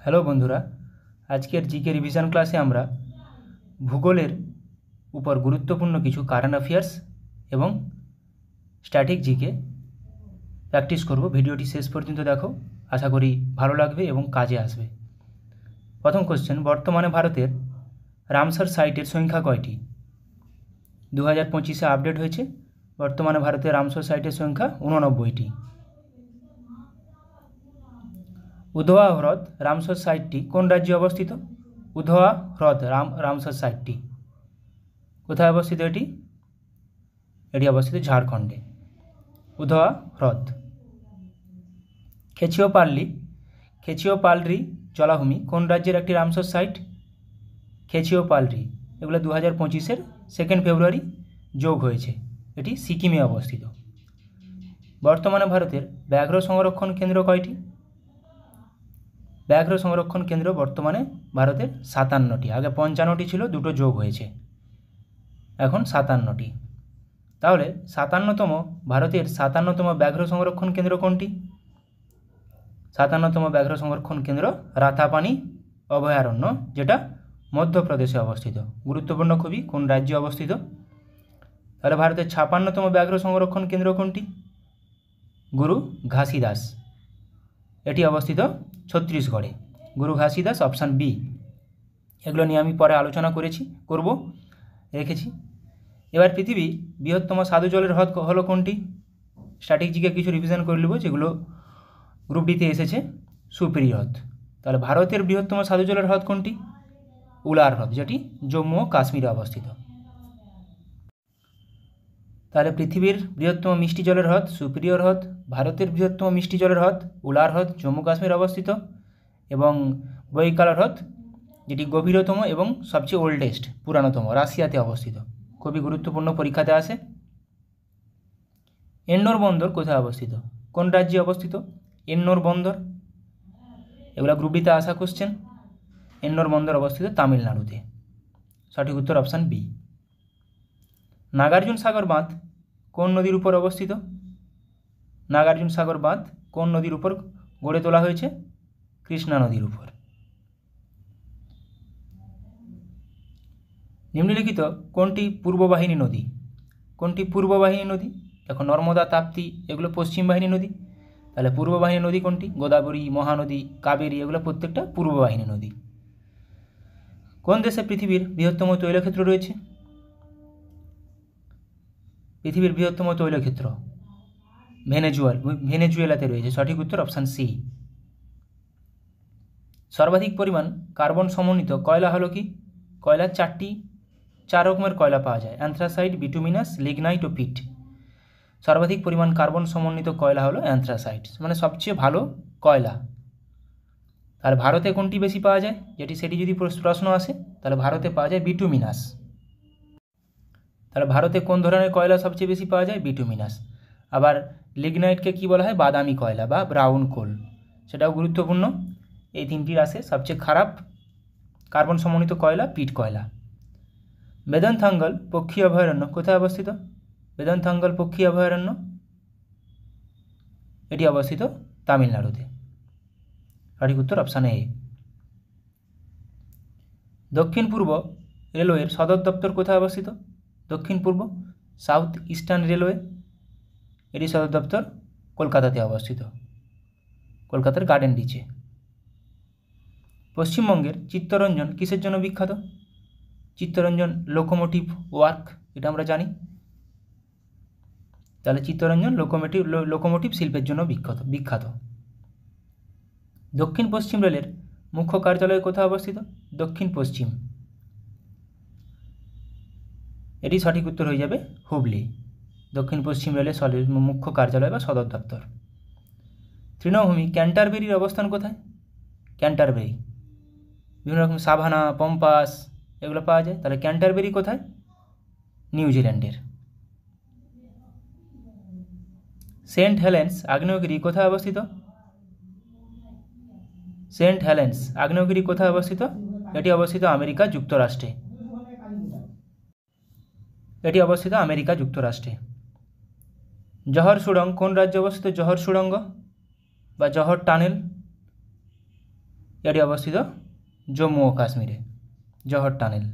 Hello বন্ধুরা, আজকের GK revision ক্লাসে আমরা ভূগোলের উপর গুরুত্বপূর্ণ কিছু কারেন্ট অ্যাফেয়ার্স এবং স্ট্যাটিক জিকে প্র্যাকটিস করব। ভিডিওটি শেষ পর্যন্ত দেখো, আশা করি ভালো লাগবে এবং কাজে আসবে। প্রথম কোশ্চেন, বর্তমানে ভারতের রামসার সাইটের সংখ্যা কয়টি? 2025-এ আপডেট হয়েছে। বর্তমানে ভারতের রামসার সাইটের সংখ্যা 89টি। উধোয়া হ্রদ রামসার সাইটটি কোন রাজ্যে অবস্থিত? উধোয়া হ্রদ রামসার সাইটটি কোথায় অবস্থিত? এটি অবস্থিত ঝাড়খণ্ডে। উধোয়া হ্রদ। খেচিওপালরি জলাভূমি কোন রাজ্যের একটি রামসার সাইট? খেচিওপালরি, এগুলো 2025-এর 2 ফেব্রুয়ারি যোগ হয়েছে। এটি সিকিমে অবস্থিত। বর্তমানে ভারতের ব্যাঘ্র সংরক্ষণ কেন্দ্র কয়টি? ব্যাঘ্র সংরক্ষণ কেন্দ্র বর্তমানে ভারতের 57টি। আগে 55টি ছিল, দুটো যোগ হয়েছে, এখন 57টি। তাহলে ভারতের 57তম ব্যাঘ্র সংরক্ষণ কেন্দ্র কোনটি? 57তম ব্যাঘ্র সংরক্ষণ কেন্দ্র রাতাপানি অভয়ারণ্য, যেটা মধ্যপ্রদেশে অবস্থিত। গুরুত্বপূর্ণ খুবই, কোন রাজ্যে অবস্থিত? তাহলে ভারতের 56তম ব্যাঘ্র সংরক্ষণ কেন্দ্র কোনটি? গুরু ঘাসিদাস, এটি অবস্থিত ছত্তিশগড়ে। গুরু ঘাসিদাস, অপশান বি। এগুলো নিয়ে আমি পরে আলোচনা রেখেছি। এবার পৃথিবীর বৃহত্তম স্বাদু জলের হ্রদ হলো কোনটি? স্ট্যাটিক জিকে কিছু রিভিশন করে নেব, যেগুলো গ্রুপ ডিতে এসেছে। সুপিরি হ্রদ। তাহলে ভারতের বৃহত্তম স্বাদু জলের হ্রদ কোনটি? উলার হ্রদ, যেটি জম্মু ও কাশ্মীরে অবস্থিত। তাহলে পৃথিবীর বৃহত্তম মিষ্টি জলের হ্রদ সুপিরিয়র হ্রদ, ভারতের বৃহত্তম মিষ্টি জলের হ্রদ উলার হ্রদ, জম্মু কাশ্মীর অবস্থিত, এবং বৈকালা হ্রদ, যেটি গভীরতম এবং সবচেয়ে ওল্ডেস্ট, পুরাতনতম, রাশিয়াতে অবস্থিত। খুবই গুরুত্বপূর্ণ, পরীক্ষাতে আসে। এন্নোর বন্দর কোথায় অবস্থিত? কোন রাজ্যে অবস্থিত এন্নোর বন্দর? এগুলো গ্রুপ ডিতে আসা কোশ্চেন। এন্নোর বন্দর অবস্থিত তামিলনাড়ুতে। সঠিক উত্তর অপশান বি। নাগার্জুন সাগর বাঁধ কোন নদীর উপর অবস্থিত? নাগার্জুন সাগর বাঁধ কোন নদীর উপর গড়ে তোলা হয়েছে? কৃষ্ণা নদীর উপর। নিম্নলিখিত কোনটি পূর্ব বাহিনী নদী? কোনটি পূর্ব বাহিনী নদী? দেখো, নর্মদা, তাপ্তি এগুলো পশ্চিম বাহিনী নদী। তাহলে পূর্ব বাহিনী নদী কোনটি? গোদাবরী, মহানদী, কাবেরী, এগুলো প্রত্যেকটা পূর্ব বাহিনী নদী। কোন দেশে পৃথিবীর বৃহত্তম তৈলক্ষেত্র রয়েছে? পৃথিবীর বৃহত্তম তৈলক্ষেত্র ভেনেজুয়েলাতে রয়েছে। সঠিক উত্তর অপশান সি। সর্বাধিক পরিমাণ কার্বন সমন্বিত কয়লা হলো কি? কয়লা 4 রকমের কয়লা পাওয়া যায়: অ্যান্থ্রাসাইট, বিটুমিনাস, লিগনাইট ও পিট। সর্বাধিক পরিমাণ কার্বন সমন্বিত কয়লা হলো অ্যান্থ্রাসাইট, মানে সবচেয়ে ভালো কয়লা। আর ভারতে কোনটি বেশি পাওয়া যায়? সেটি যদি প্রশ্ন আসে, তাহলে ভারতে পাওয়া যায় বিটুমিনাস। তাহলে ভারতে কোন ধরনের কয়লা সবচেয়ে বেশি পাওয়া যায়? বিটুমিনাস। আবার লিগনাইটকে কি বলা হয়? বাদামি কয়লা বা ব্রাউন কোল, সেটাও গুরুত্বপূর্ণ। এই তিনটির আসে। সবচেয়ে খারাপ কার্বন সমন্বিত কয়লা পিট কয়লা। বেদনথাঙ্গল পক্ষী অভয়ারণ্য কোথায় অবস্থিত? বেদনথাঙ্গল পক্ষী অভয়ারণ্য, এটি অবস্থিত তামিলনাড়ুতে। সঠিক উত্তর অপশান এ। দক্ষিণ পূর্ব রেলওয়ের সদর দপ্তর কোথায় অবস্থিত? দক্ষিণ পূর্ব, সাউথ ইস্টার্ন রেলওয়ে, এটি সদর দপ্তর কলকাতাতে অবস্থিত, কলকাতার গার্ডেন রিচে। পশ্চিমবঙ্গের চিত্তরঞ্জন কিসের জন্য বিখ্যাত? চিত্তরঞ্জন লোকোমোটিভ ওয়ার্ক, এটা আমরা জানি। তাহলে চিত্তরঞ্জন লোকোমোটিভ শিল্পের জন্য বিখ্যাত। দক্ষিণ পশ্চিম রেলের মুখ্য কার্যালয় কোথায় অবস্থিত? দক্ষিণ পশ্চিম, এটি সঠিক উত্তর হয়ে যাবে হুবলি। দক্ষিণ পশ্চিম রেলের মুখ্য কার্যালয় বা সদর দপ্তর। তৃণভূমি ক্যান্টারবেরির অবস্থান কোথায়? ক্যান্টারবেরি, বিভিন্ন রকম সাভানা, পম্পাস এগুলো পাওয়া যায়। তাহলে ক্যান্টারবেরি কোথায়? নিউজিল্যান্ডের। সেন্ট হেলেন্স আগ্নেয়গিরি কোথায় অবস্থিত? সেন্ট হেলেন্স আগ্নেয়গিরি কোথায় অবস্থিত? এটি অবস্থিত আমেরিকা যুক্তরাষ্ট্রে। জহর সুড়ঙ্গ কোন রাজ্যে অবস্থিত? জহর সুড়ঙ্গ বা জহর টানেল, এটি অবস্থিত জম্মু ও কাশ্মীরে, জহর টানেল।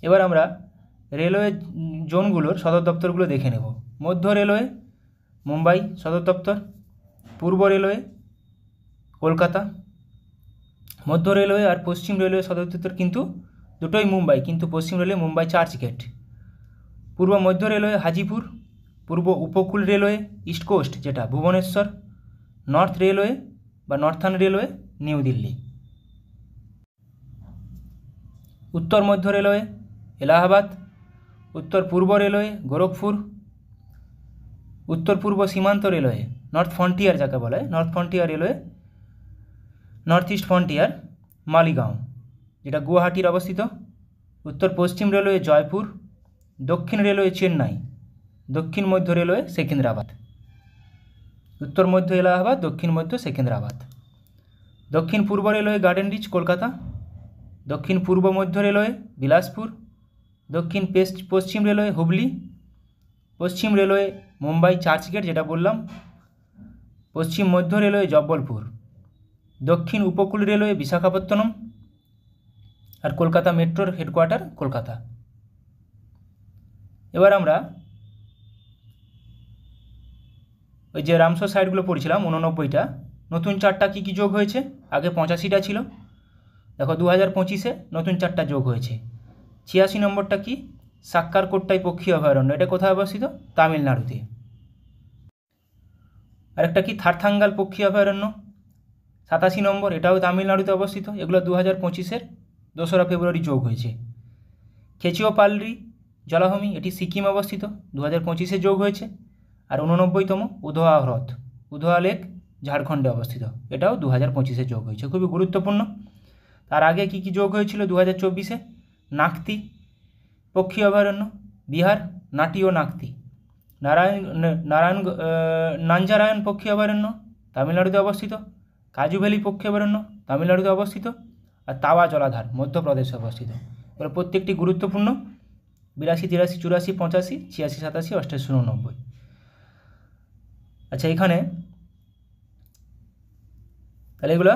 এবার আমরা রেলওয়ে জোনগুলোর সদর দপ্তরগুলো দেখে নেব। মধ্য রেলওয়ে মুম্বাই সদর দপ্তর, পূর্ব রেলওয়ে কলকাতা। মধ্য রেলওয়ে আর পশ্চিম রেলওয়ে সদর দপ্তর কিন্তু দুটোই মুম্বাই, কিন্তু পশ্চিম রেলওয়ে মুম্বাই চার্চগেট। পূর্ব মধ্য রেলওয়ে হাজিপুর, পূর্ব উপকূল রেলওয়ে ইস্ট কোস্ট যেটা ভুবনেশ্বর, নর্থ রেলওয়ে বা নর্থার্ন রেলওয়ে নিউ দিল্লি। উত্তর মধ্য রেলওয়ে এলাহাবাদ, উত্তর পূর্ব রেলওয়ে গোরখপুর, উত্তর পূর্ব সীমান্ত রেলওয়ে নর্থ ফ্রন্টিয়ার যাকে বলা হয়, north frontier railway north east frontier Maligaon যেটা গুয়াহাটির অবস্থিত। উত্তর পশ্চিম রেলওয়ে জয়পুর, দক্ষিণ রেলওয়ে চেন্নাই, দক্ষিণ মধ্য রেলওয়ে সেকেন্দ্রাবাদ। উত্তর মধ্য এলাহাবাদ, দক্ষিণ মধ্য সেকেন্দ্রাবাদ। দক্ষিণ পূর্ব রেলওয়ে গার্ডেন রিচ কলকাতা, দক্ষিণ পূর্ব মধ্য রেলওয়ে বিলাসপুর, দক্ষিণ পশ্চিম রেলওয়ে হুগলি, পশ্চিম রেলওয়ে মুম্বাই চার্চগেট যেটা বললাম, পশ্চিম মধ্য রেলওয়ে জব্বলপুর, দক্ষিণ উপকূল রেলওয়ে বিশাখাপত্তনম, আর কলকাতা মেট্রোর হেডকোয়ার্টার কলকাতা। এবার আমরা ওই যে রামসর সাইটগুলো পড়ছিলাম 89টা, নতুন 4টা কী কী যোগ হয়েছে, আগে 85টা ছিল, দেখো 2025-এ নতুন 4টা যোগ হয়েছে। 86 নম্বরটা কি, সাক্কারকোট্টাই পক্ষী অভয়ারণ্য, এটা কোথায় অবস্থিত, তামিলনাড়ুতে। আরেকটা কি থারথাঙ্গাল পক্ষী অভয়ারণ্য 87 নম্বর, এটাও তামিলনাড়ুতে অবস্থিত। এগুলো 2025-এর 2রা ফেব্রুয়ারি যোগ হয়েছে। খেচিওপাল্লি জলাভূমি, এটি সিকিম অবস্থিত, 2025-এ যোগ হয়েছে। আর 89তম উধোয়া হ্রদ, উধোয়া লেক ঝাড়খণ্ডে অবস্থিত, এটাও 2025-এ যোগ হয়েছে, খুবই গুরুত্বপূর্ণ। তার আগে কি কি যোগ হয়েছিল 2024-এ, নাকতি পক্ষী অভয়ারণ্য বিহার, নাটি ও নাকতি। নাঞ্জারায়ণ পক্ষী অভয়ারণ্য তামিলনাড়ুতে অবস্থিত। কাজু ভ্যালি পক্ষী অভয়ারণ্য তামিলনাড়ুতে অবস্থিত। আর তাওয়া জলাধার মধ্যপ্রদেশে অবস্থিত। এবার প্রত্যেকটি গুরুত্বপূর্ণ, 82, 83, 84, 85, 86, 87, 88, 89। আচ্ছা, এখানে তাহলে এগুলো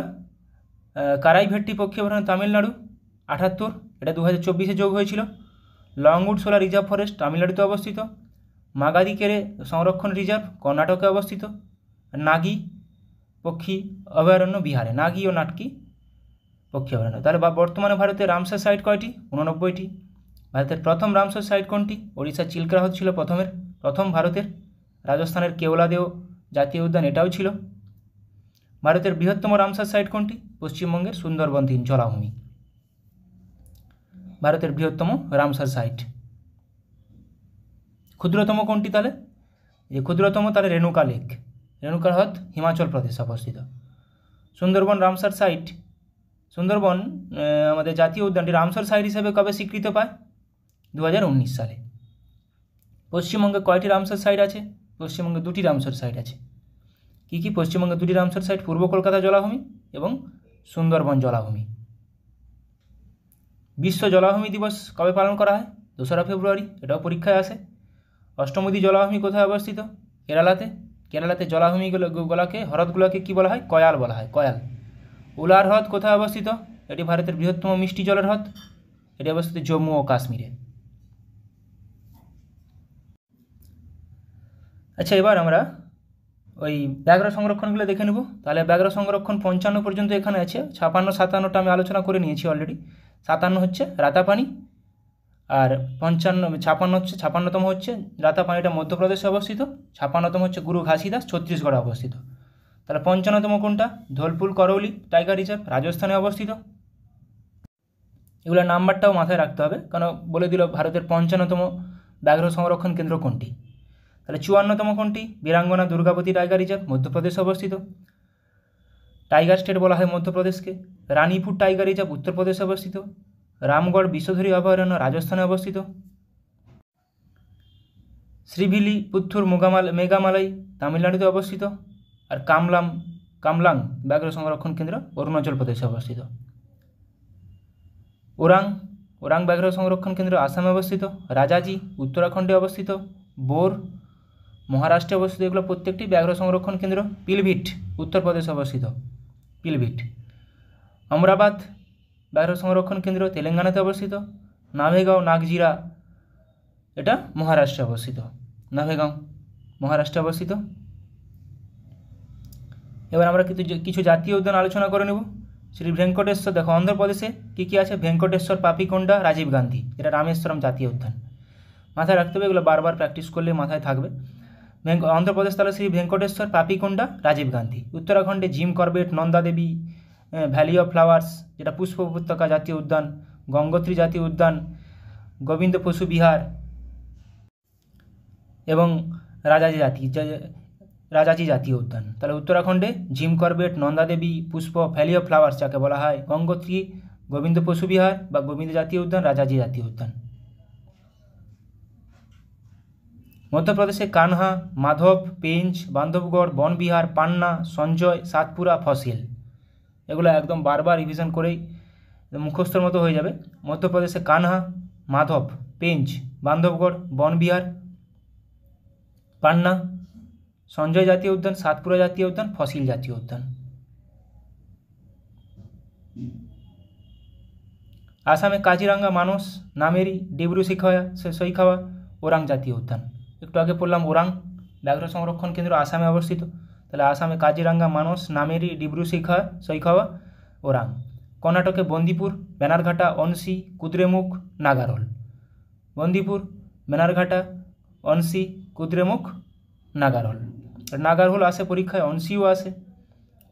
কারাইভেট্টি পক্ষী অভয়ারণ্য তামিলনাড়ু 78, এটা 2024-এ যোগ হয়েছিল। লংউড সোলার রিজার্ভ ফরেস্ট তামিলনাড়ুতে অবস্থিত। মাগাদিকেরে সংরক্ষণ রিজার্ভ কর্ণাটকে অবস্থিত। নাগি পক্ষী অভয়ারণ্য বিহারে, নাগি ও নাটকি পক্ষী অভয়ারণ্য। তাহলে বর্তমানে ভারতের রামসার সাইট কয়টি, 89টি। ভারতের প্রথম রামসার সাইট কোনটি, ওড়িশার চিল্কা হ্রদ ছিল প্রথম ভারতের। রাজস্থানের কেওলাদেও জাতীয় উদ্যান এটাও ছিল। ভারতের বৃহত্তম রামসার সাইট কোনটি, পশ্চিমবঙ্গের সুন্দরবন 3 জলাভূমি ভারতের বৃহত্তম রামসার সাইট। ক্ষুদ্রতম কোনটি তাহলে, যে ক্ষুদ্রতম তাহলে রেণুকা লেক, রেণুকা হ্রদ হিমাচল প্রদেশে অবস্থিত। সুন্দরবন রামসার সাইট, সুন্দরবন আমাদের জাতীয় উদ্যানটি রামসার সাইট হিসেবে কবে স্বীকৃত পায়, 2019 সালে। পশ্চিমবঙ্গে কয়টি রামসার সাইট আছে, পশ্চিমবঙ্গে 2টি রামসার সাইট আছে। কী কী, পশ্চিমবঙ্গে 2টি রামসার সাইট, পূর্ব কলকাতা জলাভূমি এবং সুন্দরবন জলাভূমি। বিশ্ব জলাভূমি দিবস কবে পালন করা হয়, 2রা ফেব্রুয়ারি, এটাও পরীক্ষায় আসে। অষ্টমুদি জলাভূমি কোথায় অবস্থিত, কেরালাতে। কেরালাতে জলাভূমিগুলোকে হ্রদগুলোকে কী বলা হয়, কয়াল বলা হয়, কয়াল। উলার হ্রদ কোথায় অবস্থিত, এটি ভারতের বৃহত্তম মিষ্টি জলের হ্রদ, এটি অবস্থিত জম্মু ও কাশ্মীরে। আচ্ছা, এবার আমরা ওই ব্যাঘ্র সংরক্ষণগুলো দেখে নেব। তাহলে ব্যাঘ্র সংরক্ষণ 55 পর্যন্ত এখানে আছে। 56, 57টা আমি আলোচনা করে নিয়েছি অলরেডি। 57 হচ্ছে রাতাপানি, আর 56তম হচ্ছে রাতাপানিটা মধ্যপ্রদেশে অবস্থিত। 56তম হচ্ছে গুরু ঘাসিদাস ছত্তিশগড়ে অবস্থিত। তাহলে 55তম কোনটা, ধোলপুর করৌলি টাইগার রিজার্ভ রাজস্থানে অবস্থিত। এগুলোর নাম্বারটাও মাথায় রাখতে হবে, কারণ বলে দিল ভারতের 55তম ব্যাঘ্র সংরক্ষণ কেন্দ্র কোনটি। তাহলে 54তম কোনটি, বীরাঙ্গনা দুর্গাবতী টাইগার রিজার্ভ মধ্যপ্রদেশে অবস্থিত। টাইগার স্টেট বলা হয় মধ্যপ্রদেশকে। রানীপুর টাইগার রিজার্ভ উত্তরপ্রদেশে অবস্থিত। রামগড় বিষধরী অভয়ারণ্য রাজস্থানে অবস্থিত। শ্রীভিলি পুত্থুর মেঘামালাই তামিলনাড়ুতে অবস্থিত। আর কামলাং ব্যাঘ্র সংরক্ষণ কেন্দ্র অরুণাচল প্রদেশে অবস্থিত। ওরাং ব্যাঘ্র সংরক্ষণ কেন্দ্র আসামে অবস্থিত। রাজাজি উত্তরাখণ্ডে অবস্থিত। বোর মহারাষ্ট্রে অবস্থিত। এগুলো প্রত্যেকটি ব্যাঘ্র সংরক্ষণ কেন্দ্র। পিলভিট উত্তরপ্রদেশে অবস্থিত, পিলভিট। अमराबाद ব্যাঘ্র সংরক্ষণ কেন্দ্র তেলেঙ্গানাতে অবস্থিত। নাভেগাঁও নাগজিরা এটা মহারাষ্ট্রে অবস্থিত। নাভেগাঁও মহারাষ্ট্রে অবস্থিত। এবার আমরা কিছু জাতীয় উদ্যান আলোচনা করে নেব। শ্রী ভেঙ্কটেশ্বর, দেখো অন্ধ্রপ্রদেশে কী কী আছে, ভেঙ্কটেশ্বর, পাপিকোন্ডা, রাজীব গান্ধী, এটা রামেশ্বরম জাতীয় উদ্যান। মাথায় রাখতে হবে, এগুলো বারবার প্র্যাকটিস করলে মাথায় থাকবে। অন্ধ্রপ্রদেশ তাহলে শ্রী ভেঙ্কটেশ্বর, পাপিকোন্ডা, রাজীব গান্ধী। উত্তরাখণ্ডে Jim Corbett, Nanda Devi, valley of flowers যেটা পুষ্প উপত্যকা জাতীয় উদ্যান, গঙ্গোত্রী জাতীয় উদ্যান, গোবিন্দ পশু বিহার এবং রাজাজি জাতীয় উদ্যান। তাহলে উত্তরাখণ্ডে জিম করবেট, নন্দা দেবী, পুষ্প, ভ্যালি অফ ফ্লাওয়ার্স যাকে বলা হয়, গঙ্গোত্রী, গোবিন্দ পশু বিহার বা গোবিন্দ জাতীয় উদ্যান, রাজাজি জাতীয় উদ্যান। মধ্যপ্রদেশে কানহা, মাধব, পেঞ্চ, বান্ধবগড়, বনবিহার, পান্না, সঞ্জয়, সাতপুরা, ফসিল। এগুলো একদম বারবার রিভিশন করেই মুখস্থর মতো হয়ে যাবে। মধ্যপ্রদেশে কানহা, মাধব, পেঞ্চ, বান্ধবগড়, বনবিহার, পান্না, সঞ্জয় জাতীয় উদ্যান, সাতপুরা জাতীয় উদ্যান, ফসিল জাতীয় উদ্যান। আসামে কাজিরাঙ্গা, মানস, নামেরি, ডিব্রু সৈখাওয়া, ওরাং জাতীয় উদ্যান। একটু আগে পড়লাম ওরাং ব্যাঘ্র সংরক্ষণ কেন্দ্র আসামে অবস্থিত। তাহলে আসামে কাজিরাঙ্গা, মানস, নামেরি, ডিব্রু সৈখাওয়া, ওরাং। কর্ণাটকে বন্দিপুর, বেনারঘাটা, অনসি, কুদ্রেমুখ, নাগারহোল। বন্দিপুর, বেনারঘাটা, অনসি, কুদ্রেমুখ, নাগারহোল। নাগারহোল আসে পরীক্ষায়, অনসিও আসে।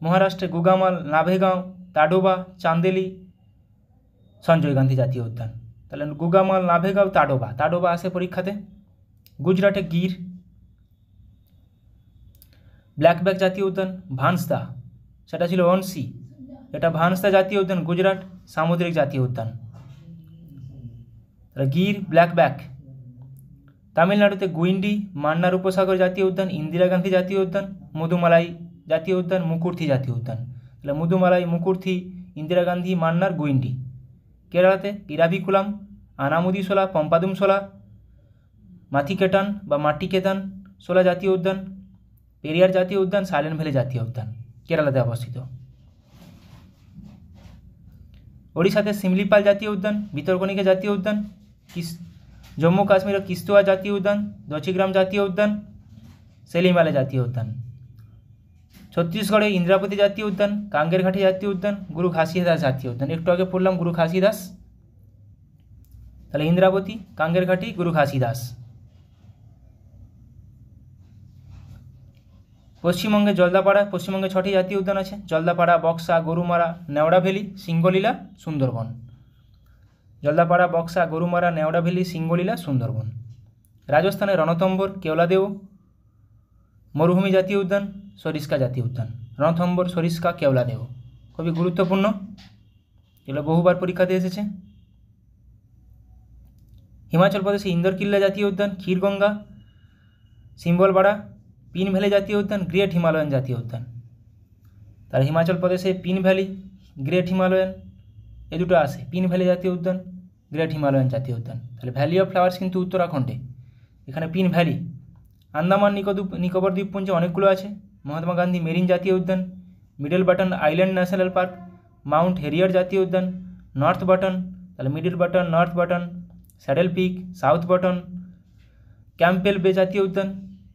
মহারাষ্ট্রে গুগামাল, নাভেগাঁও, তাডোবা, চান্দেলি, সঞ্জয় গান্ধী জাতীয় উদ্যান। তাহলে গুগামাল, নাভেগাঁও, তাডোবা আসে পরীক্ষাতে। গুজরাটে গির। ব্ল্যাকব্যাক জাতীয় উদ্যান ভানসদা, সেটা ছিল অনসি, এটা ভানসদা জাতীয় উদ্যান গুজরাট, সামুদ্রিক জাতীয় উদ্যান। গির, ব্ল্যাকব্যাক। তামিলনাড়ুতে গুইন্ডি, মান্নার উপসাগর জাতীয় উদ্যান, ইন্দিরা গান্ধী জাতীয় উদ্যান, মুদুমালাই জাতীয় উদ্যান, মুকুর্থি জাতীয় উদ্যান। তাহলে মুদুমালাই, মুকুর্থি, ইন্দিরা গান্ধী, মান্নার, গুইন্ডি। কেরালাতে ইরাভিকুলাম, আনামুদিশোলা, পম্পাদুমশোলা, মাথিকেটান বা মাটিকেতান শোলা জাতীয় উদ্যান, পেরিয়ার জাতীয় উদ্যান, সাইলেন্ট ভ্যালি জাতীয় উদ্যান কেরালাতে অবস্থিত। ওড়িশাতে সিমলিপাল জাতীয় উদ্যান, ভিতরকণিকা জাতীয় উদ্যান, জম্মু কাশ্মীরের কিস্তোয়া জাতীয় উদ্যান, দচিগ্রাম জাতীয় উদ্যান, সেলিমালে জাতীয় উদ্যান। ছত্তিশগড়ে ইন্দ্রাবতী জাতীয় উদ্যান, কাঙ্গেরঘাটি জাতীয় উদ্যান, গুরু ঘাসিদাস জাতীয় উদ্যান। একটু আগে পড়লাম গুরু ঘাসিদাস। তাহলে ইন্দ্রাবতী, কাঙ্গেরঘাটি, গুরু ঘাসিদাস। পশ্চিমবঙ্গে জলদাপাড়া, পশ্চিমবঙ্গে 6টি জাতীয় উদ্যান আছে, জলদাপাড়া, বক্সা, গরুমারা, নেওড়া ভ্যালি, সিঙ্গলীলা, সুন্দরবন। জলদাপাড়া, বক্সা, গরুমারা, নেওড়া ভ্যালি, সিঙ্গলীলা, সুন্দরবন। রাজস্থানে রণথম্বর, কেওলাদেও, মরুভূমি জাতীয় উদ্যান, সরিস্কা জাতীয় উদ্যান। রণথম্বর, সরিস্কা, কেওলাদেও খুবই গুরুত্বপূর্ণ, এগুলো বহুবার পরীক্ষাতে এসেছে। হিমাচল প্রদেশে ইন্দরকিল্লা জাতীয় উদ্যান, ক্ষীরগঙ্গা, সিম্বলপাড়া, পিন ভ্যালি জাতীয় উদ্যান, গ্রেট হিমালয়ান জাতীয় উদ্যান। তার হিমাচল প্রদেশে পিন ভ্যালি, গ্রেট হিমালয়ান এ দুটো আসে, পিন ভ্যালি জাতীয় উদ্যান, গ্রেট হিমালয়ান জাতীয় উদ্যান। তাহলে ভ্যালি অফ ফ্লাওয়ার্স কিন্তু উত্তরাখণ্ডে, এখানে পিন ভ্যালি। আন্দামান নিকোবর দ্বীপপুঞ্জে অনেকগুলো আছে, মহাত্মা গান্ধী মেরিন জাতীয় উদ্যান, Middle Button Island National Park, Mount Harriet জাতীয় উদ্যান, নর্থ বাটন, তাহলে Middle Button, North Button, Saddle Peak, South Button, Campbell Bay জাতীয় উদ্যান,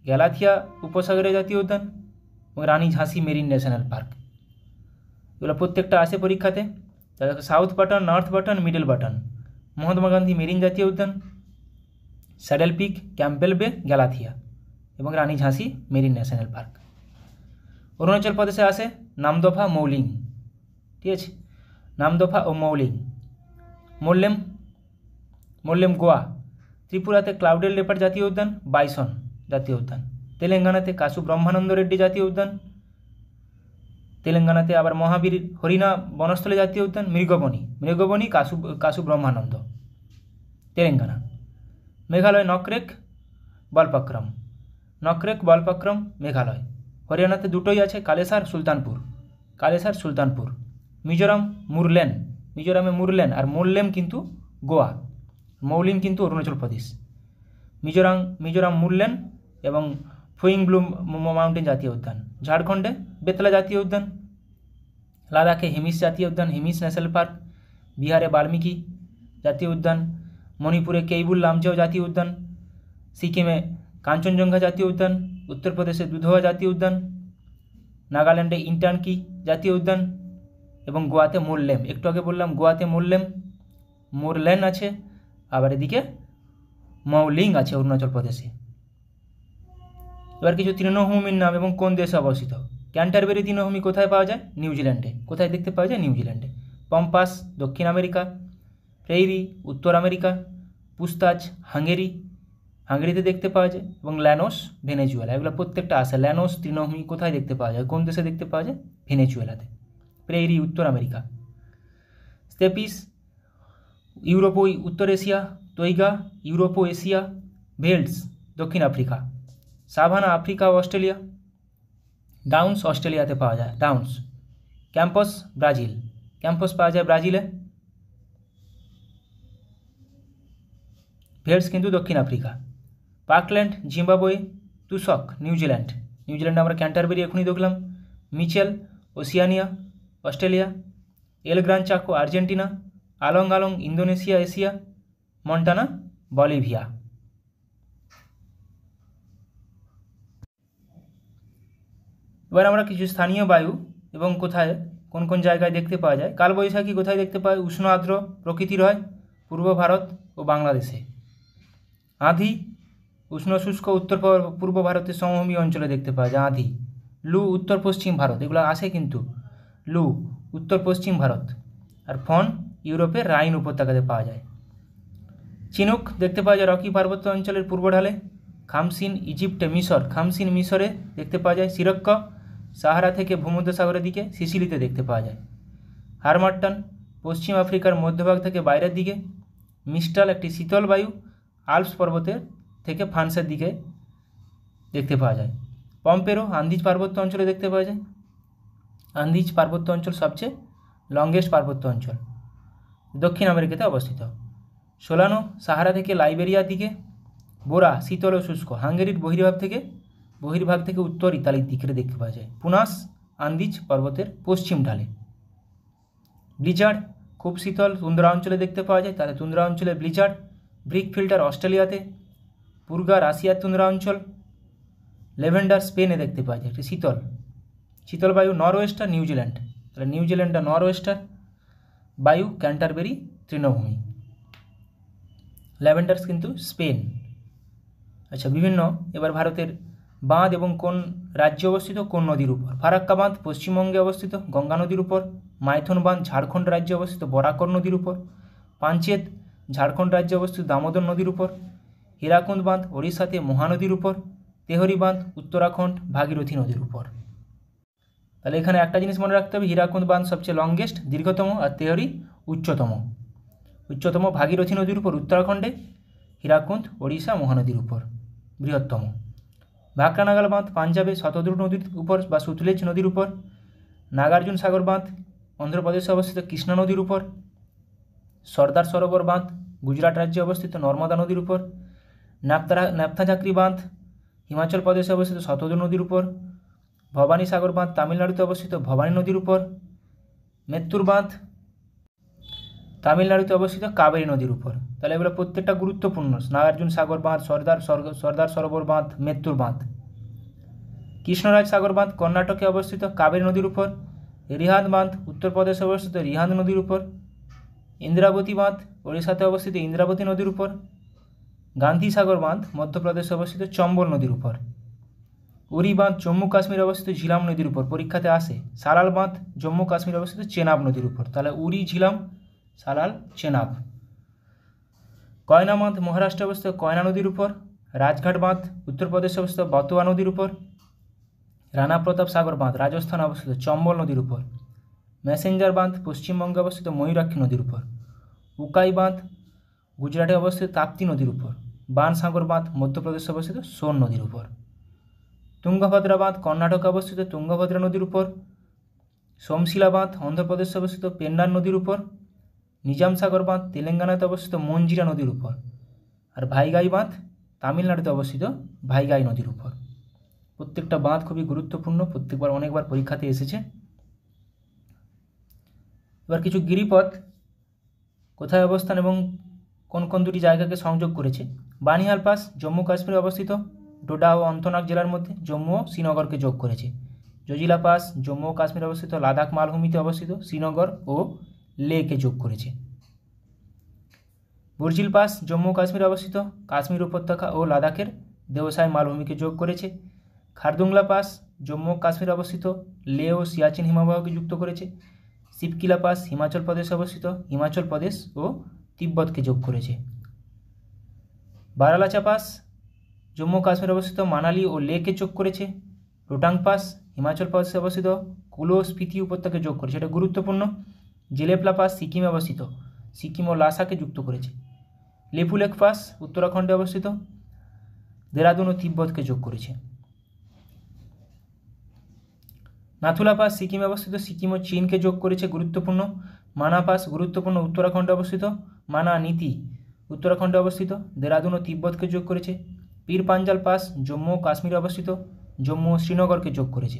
গ্যালাথিয়া উপসাগরীয় জাতীয় উদ্যান এবং রানী ঝাঁসি মেরিন ন্যাশনাল পার্ক। এগুলো প্রত্যেকটা আসে পরীক্ষাতে। তাহলে South Button, North Button, Middle Button, Mahatma Gandhi Marine জাতীয় উদ্যান, স্যাডেল পিক, ক্যাম্পবেল বে, গ্যালাথিয়া এবং রানী ঝাঁসি মেরিন ন্যাশনাল পার্ক। অরুণাচল প্রদেশে আসে নামদফা, মৌলিং, ঠিক আছে, নামদফা ও মৌলিং। মোল্লেম গোয়া। ত্রিপুরাতে ক্লাউডেড লেপার্ড জাতীয় উদ্যান, বাইসন জাতীয় উদ্যান। তেলেঙ্গানাতে কাশু ব্রহ্মানন্দ রেড্ডি জাতীয় উদ্যান। তেলেঙ্গানাতে আবার মহাবীর হরিণা বনস্থলী জাতীয় উদ্যান, মৃগবনী, কাশু ব্রহ্মানন্দ, তেলেঙ্গানা। মেঘালয় নকরেক, বলপক্রম, মেঘালয়। হরিয়ানাতে দুটোই আছে, কালেসার, সুলতানপুর। মিজোরাম মিজোরামে মুরলেন আর মোল্লেম কিন্তু গোয়া, মৌলিং কিন্তু অরুণাচল প্রদেশ। মিজোরাম মুরলেন এবং ফুইংব্লু মাউন্টেন জাতীয় উদ্যান। ঝাড়খণ্ডে বেতলা জাতীয় উদ্যান। লাদাখে হিমিস জাতীয় উদ্যান, হিমিস ন্যাশনাল পার্ক, বিহারে বাল্মীকি জাতীয় উদ্যান, মণিপুরে কেইবুল লামজাও জাতীয় উদ্যান, সিকিমে কাঞ্চনজঙ্ঘা জাতীয় উদ্যান, উত্তরপ্রদেশে দুধওয়া জাতীয় উদ্যান, নাগাল্যান্ডে ইন্টার্কি জাতীয় উদ্যান এবং গোয়াতে মোরলেম। একটু আগে বললাম গোয়াতে মোরলেন আছে, আবার এদিকে মৌলিং আছে অরুণাচল প্রদেশে। এবার কিছু তৃণভূমির নাম এবং কোন দেশে অবস্থিত। ক্যান্টারবেরি তৃণভূমি কোথায় পাওয়া যায়? নিউজিল্যান্ডে। কোথায় দেখতে পাওয়া যায়? নিউজিল্যান্ডে। পম্পাস দক্ষিণ আমেরিকা, প্রেইরি উত্তর আমেরিকা, পুস্তাজ হাঙ্গেরিতে দেখতে পাওয়া যায় এবং ল্যানোস ভেনেজুয়েলা। এগুলো প্রত্যেকটা আসে। ল্যানোস তৃণভূমি কোথায় দেখতে পাওয়া যায়, কোন দেশে দেখতে পাওয়া যায়? ভেনেজুয়েলাতে। প্রেইরি উত্তর আমেরিকা। স্টেপিস ইউরোপ ও উত্তর এশিয়া, তৈগা ইউরোপ ও এশিয়া, ভেল্টস দক্ষিণ আফ্রিকা, সাভানা আফ্রিকা ও অস্ট্রেলিয়া, ডাউন্স অস্ট্রেলিয়াতে পাওয়া যায়। ডাউন্স। ক্যাম্পস ব্রাজিল, ক্যাম্পস পাওয়া যায় ব্রাজিলে। ভেল্টস কিন্তু দক্ষিণ আফ্রিকা। পার্কল্যান্ড জিম্বাবুয়ে, তুষক নিউজিল্যান্ডে আমরা ক্যান্টারবেরি এখনই দেখলাম। Mitchell Oceania Australia, El Gran Chaco Argentina, Alang Indonesia Asia, Montana Bolivia. এবার আমরা কিছু স্থানীয় বায়ু এবং কোথায় কোন কোন জায়গায় দেখতে পাওয়া যায়। কালবৈশাখী কোথায় দেখতে পাওয়া যায়? উষ্ণ আর্দ্র প্রকৃতির হয় পূর্ব ভারত ও বাংলাদেশে। আঁধি উষ্ণ শুষ্ক উত্তর পূর্ব ভারতের সমভূমি অঞ্চলে দেখতে পাওয়া যায় আঁধি। লু উত্তর পশ্চিম ভারত, এগুলো আসে কিন্তু। লু উত্তর পশ্চিম ভারত। আর ফন ইউরোপের রাইন উপত্যকাতে পাওয়া যায়। চিনুক দেখতে পাওয়া যায় রকি পার্বত্য অঞ্চলের পূর্ব ঢালে। খামসিন ইজিপ্টে খামসিন মিশরে দেখতে পাওয়া যায়। সিরক্ক সাহারা থেকে ভূমধ্যসাগরের দিকে সিসিলিতে দেখতে পাওয়া যায়। হারমাট্টান পশ্চিম আফ্রিকার মধ্যভাগ থেকে বাইরের দিকে। মিস্টাল একটি শীতল বায়ু আল্পস পর্বতের থেকে ফ্রান্সের দিকে দেখতে পাওয়া যায়। পম্পেরো আন্দিজ পার্বত্য অঞ্চলে দেখতে পাওয়া যায়। আন্দিজ পার্বত্য অঞ্চল সবচেয়ে লংগেস্ট পার্বত্য অঞ্চল, দক্ষিণ আমেরিকাতে অবস্থিত। সোলানো সাহারা থেকে লাইবেরিয়ার দিকে। বোরা শীতল ও শুষ্ক হাঙ্গেরির বহির্ভাগ থেকে উত্তর ইতালির দিকে দেখতে পাওয়া যায়। পুনাস আন্দিজ পর্বতের পশ্চিম ঢালে। ব্লিজার্ড খুব শীতল তুন্দ্রা অঞ্চলে দেখতে পাওয়া যায়, তাহলে তুন্দ্রা অঞ্চলে ব্লিজার্ড। ব্রিক ফিল্টার অস্ট্রেলিয়াতে। পুরগা রাশিয়ার তুন্দ্রা অঞ্চল। লেভেন্ডার স্পেনে দেখতে পাওয়া যায়, একটি শীতল বায়ু। নরওয়েস্টার নিউজিল্যান্ড, তাহলে নিউজিল্যান্ডটা নরওয়েস্টার বায়ু। ক্যান্টারবেরি তৃণভূমি। ল্যাভেন্ডার্স কিন্তু স্পেন। আচ্ছা, বিভিন্ন এবার ভারতের বাঁধ এবং কোন রাজ্যে অবস্থিত, কোন নদীর উপর। ফারাক্কা বাঁধ পশ্চিমবঙ্গে অবস্থিত গঙ্গা নদীর উপর। মাইথন বাঁধ ঝাড়খণ্ড রাজ্যে অবস্থিত বরাকর নদীর উপর। পাঞ্চেত ঝাড়খণ্ড রাজ্যে অবস্থিত দামোদর নদীর উপর। হীরাকুন্দ বাঁধ ওড়িশাতে মহানদীর উপর। তেহরি বাঁধ উত্তরাখণ্ড ভাগীরথী নদীর উপর। তাহলে এখানে একটা জিনিস মনে রাখতে হবে, হীরাকুন্দ বাঁধ সবচেয়ে লংগেস্ট দীর্ঘতম, আর তেহরি উচ্চতম ভাগীরথী নদীর উপর উত্তরাখণ্ডে। হীরাকুন্দ ওড়িশা মহানদীর উপর বৃহত্তম। ভাকরানাগাল বাঁধ পাঞ্জাবে শতদ্রু নদীর উপর বা সুতলেজ নদীর উপর। নাগার্জুন সাগর বাঁধ অন্ধ্রপ্রদেশে অবস্থিত কৃষ্ণা নদীর উপর। সর্দার সরোবর বাঁধ গুজরাট রাজ্যে অবস্থিত নর্মদা নদীর উপর। ন্যাপথাজাকরি বাঁধ হিমাচল প্রদেশে অবস্থিত শতদ্রু নদীর উপর। ভবানী সাগর বাঁধ তামিলনাড়ুতে অবস্থিত ভবানী নদীর উপর। মেত্তুর বাঁধ তামিলনাড়ুতে অবস্থিত কাবেরী নদীর উপর। তাহলে এগুলো প্রত্যেকটা গুরুত্বপূর্ণ। নাগার্জুন সাগর বাঁধ, সর্দার সরোবর বাঁধ, মেত্তুর বাঁধ। কৃষ্ণরাজ সাগর বাঁধ কর্ণাটকে অবস্থিত কাবেরী নদীর উপর। রিহান্দ বাঁধ উত্তরপ্রদেশে অবস্থিত রিহান্দ নদীর উপর। ইন্দ্রাবতী বাঁধ ওড়িশাতে অবস্থিত ইন্দ্রাবতী নদীর উপর। গান্ধী সাগর বাঁধ মধ্যপ্রদেশে অবস্থিত চম্বল নদীর উপর। উরি বাঁধ জম্মু কাশ্মীরে অবস্থিত ঝিলাম নদীর উপর, পরীক্ষাতে আসে। সালাল বাঁধ জম্মু কাশ্মীরে অবস্থিত চেনাব নদীর উপর। তাহলে উরি, ঝিলাম, সালাল, চেনাব। কয়না বাঁধ মহারাষ্ট্রে অবস্থিত কয়না নদীর উপর। রাজঘাট বাঁধ উত্তরপ্রদেশে অবস্থিত বতোয়া নদীর উপর। রানা প্রতাপ সাগর বাঁধ রাজস্থানে অবস্থিত চম্বল নদীর উপর। মেসেঞ্জার বাঁধ পশ্চিমবঙ্গে অবস্থিত ময়ূরাক্ষী নদীর উপর। উকাই বাঁধ গুজরাটে অবস্থিত তাপ্তি নদীর উপর। বানসাগর বাঁধ মধ্যপ্রদেশে অবস্থিত সোন নদীর উপর। তুঙ্গভদ্রা বাঁধ কর্ণাটকে অবস্থিত তুঙ্গভদ্রা নদীর উপর। সোমশিলা বাঁধ অন্ধ্রপ্রদেশে অবস্থিত পেন্নার নদীর উপর। নিজাম সাগর বাঁধ তেলেঙ্গানাতে অবস্থিত মঞ্জিরা নদীর উপর। আর ভাইগাই বাঁধ তামিলনাড়ুতে অবস্থিত ভাইগাই নদীর উপর। প্রত্যেকটা বাঁধ খুবই গুরুত্বপূর্ণ, অনেকবার পরীক্ষাতে এসেছে। এবার কিছু গিরিপথ কোথায় অবস্থান এবং কোন কোন দুটি জায়গাকে সংযোগ করেছে। বানিহাল পাস জম্মু কাশ্মীরে অবস্থিত, ডোডা ও অন্তনাগ জেলার মধ্যে, জম্মু ও শ্রীনগরকে যোগ করেছে। জজিলা পাস জম্মু ও কাশ্মীরে অবস্থিত, লাদাখ মালভূমিতে অবস্থিত, শ্রীনগর ও লেকে যোগ করেছে। বুর্জিল পাস জম্মু ও কাশ্মীরে অবস্থিত, কাশ্মীর উপত্যকা ও লাদাখের দেওসাই মালভূমিকে যোগ করেছে। খারদুংলা পাস জম্মু ও কাশ্মীরে অবস্থিত, লে ও সিয়াচিন হিমবাহকে যুক্ত করেছে। শিবকিলা পাস হিমাচল প্রদেশে অবস্থিত, হিমাচল প্রদেশ ও তিব্বতকে যোগ করেছে। বারালাচা পাস জম্মু ও কাশ্মীরে অবস্থিত, মানালি ও লেকে যোগ করেছে। রোটাং পাস হিমাচল প্রদেশে অবস্থিত, কুলো স্পিতি উপত্যকাকে যোগ করেছে, এটা গুরুত্বপূর্ণ। জেলেপলা পাস সিকিমে অবস্থিত, সিকিম ও লাসাকে যুক্ত করেছে। লেপুলেক পাস উত্তরাখণ্ডে অবস্থিত, দেরাদুন ও তিব্বতকে যোগ করেছে। নাথুলা পাস সিকিমে অবস্থিত, সিকিম ও চীনকে যোগ করেছে, গুরুত্বপূর্ণ। মানা পাস গুরুত্বপূর্ণ, উত্তরাখণ্ডে অবস্থিত, মানা নীতি উত্তরাখণ্ডে অবস্থিত, দেরাদুন ও তিব্বতকে যোগ করেছে। পীর পাঞ্জাল পাস জম্মু ও কাশ্মীরে অবস্থিত, জম্মু ও শ্রীনগরকে যোগ করেছে।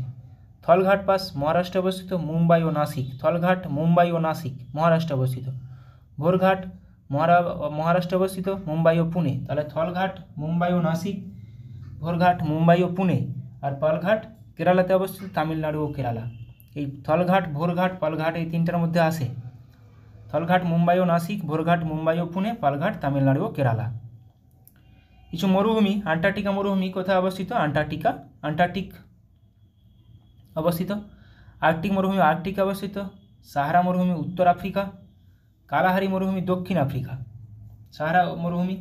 থলঘাট পাস মহারাষ্ট্রে অবস্থিত, মুম্বাই ও নাসিক, থলঘাট মুম্বাই ও নাসিক মহারাষ্ট্রে অবস্থিত। ভোরঘাট মহারাষ্ট্রে অবস্থিত, মুম্বাই ও পুনে, তাহলে থলঘাট মুম্বাই ও নাসিক, ভোরঘাট মুম্বাই ও পুনে, আর পালঘাট কেরালাতে অবস্থিত, তামিলনাড়ু ও কেরালা। এই থলঘাট, ভোরঘাট, পালঘাট এই তিনটার মধ্যে আসে। থলঘাট মুম্বাই ও নাসিক, ভোরঘাট মুম্বাই ও পুনে, পালঘাট তামিলনাড়ু ও কেরালা। কিছু মরুভূমি, আন্টার্কটিকা মরুভূমি কোথায় অবস্থিত? আন্টার্কটিক অবস্থিত। আর্কটিক মরুভূমি আর্কটিকে অবস্থিত। সাহারা মরুভূমি উত্তর আফ্রিকা। কালাহারি মরুভূমি দক্ষিণ আফ্রিকা। সাহারা মরুভূমি,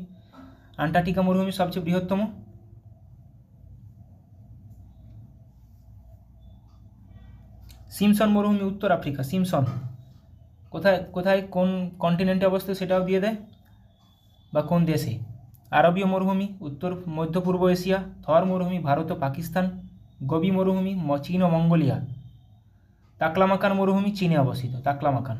আন্টার্কটিকা মরুভূমি সবচেয়ে বৃহত্তম। সিমসন মরুভূমি উত্তর আফ্রিকা। সিমসন কোথায় কোথায় কোন কন্টিনেন্টে অবস্থিত সেটাও দিয়ে দেয়, বা কোন দেশে। আরবীয় মরুভূমি উত্তর মধ্য পূর্ব এশিয়া। থর মরুভূমি ভারত ও পাকিস্তান। গোবি মরুভূমি চীন ও মঙ্গোলিয়া। তাকলামাকান মরুভূমি চীনে অবস্থিত, তাকলামাকান।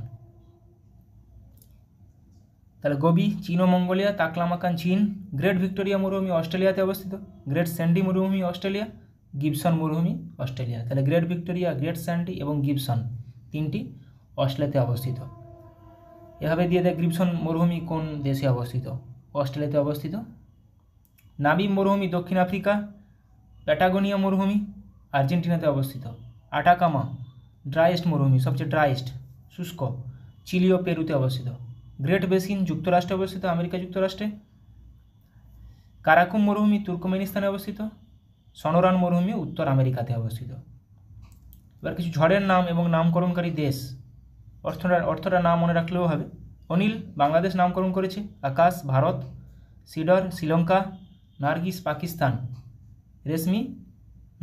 তাহলে গোবি চীন ও মঙ্গোলিয়া, তাকলামাকান চীন। গ্রেট ভিক্টোরিয়া মরুভূমি অস্ট্রেলিয়াতে অবস্থিত। গ্রেট স্যান্ডি মরুভূমি অস্ট্রেলিয়া। গিবসন মরুভূমি অস্ট্রেলিয়া। তাহলে গ্রেট ভিক্টোরিয়া, গ্রেট স্যান্ডি এবং গিবসন তিনটি অস্ট্রেলিয়াতে অবস্থিত। এভাবে দিয়ে দেয় গিবসন মরুভূমি কোন দেশে অবস্থিত, অস্ট্রেলিয়াতে অবস্থিত। নামিব মরুভূমি দক্ষিণ আফ্রিকা। প্যাটাগোনিয়া মরুভূমি আর্জেন্টিনাতে অবস্থিত। আটাকামা ড্রাইয়েস্ট মরুভূমি, সবচেয়ে ড্রাইয়েস্ট, শুষ্ক, চিলি ও পেরুতে অবস্থিত। গ্রেট বেসিন যুক্তরাষ্ট্রে অবস্থিত, আমেরিকা যুক্তরাষ্ট্রে। কারাকুম মরুভূমি তুর্কমেনিস্তানে অবস্থিত। সনোরান মরুভূমি উত্তর আমেরিকাতে অবস্থিত। এবার কিছু ঝড়ের নাম এবং নামকরণকারী দেশ, অর্থটা নাম মনে রাখলেও হবে। অনিল বাংলাদেশ নামকরণ করেছে। আকাশ ভারত। সিডর শ্রীলঙ্কা। নার্গিস পাকিস্তান। রেশমি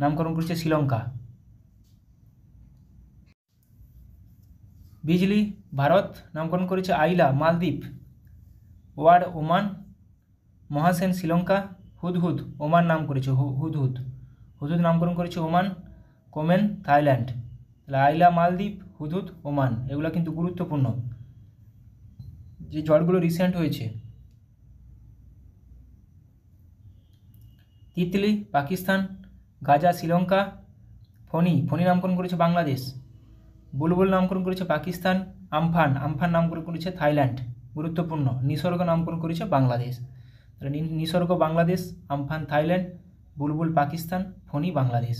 নামকরণ করেছে শ্রীলঙ্কা। বিজলি ভারত নামকরণ করেছে আইলা মালদ্বীপ। Ward Oman. Mahasen Sri Lanka. Hudhud Oman নাম করেছে, হুদহুদ হুদহুদ নামকরণ করেছে ওমান। Komen Thailand. তাহলে আইলা মালদ্বীপ, হুদহুদ ওমান, এগুলো কিন্তু গুরুত্বপূর্ণ যে ঝড়গুলো রিসেন্ট হয়েছে। তিতলি পাকিস্তান। গাজা শ্রীলঙ্কা। ফণি নামকরণ করেছে বাংলাদেশ। বুলবুল নামকরণ করেছে পাকিস্তান। আমফান নামকরণ করেছে থাইল্যান্ড, গুরুত্বপূর্ণ। নিসর্গ নামকরণ করেছে বাংলাদেশ। তাহলে নিসর্গ বাংলাদেশ, আমফান থাইল্যান্ড, বুলবুল পাকিস্তান, ফণি বাংলাদেশ।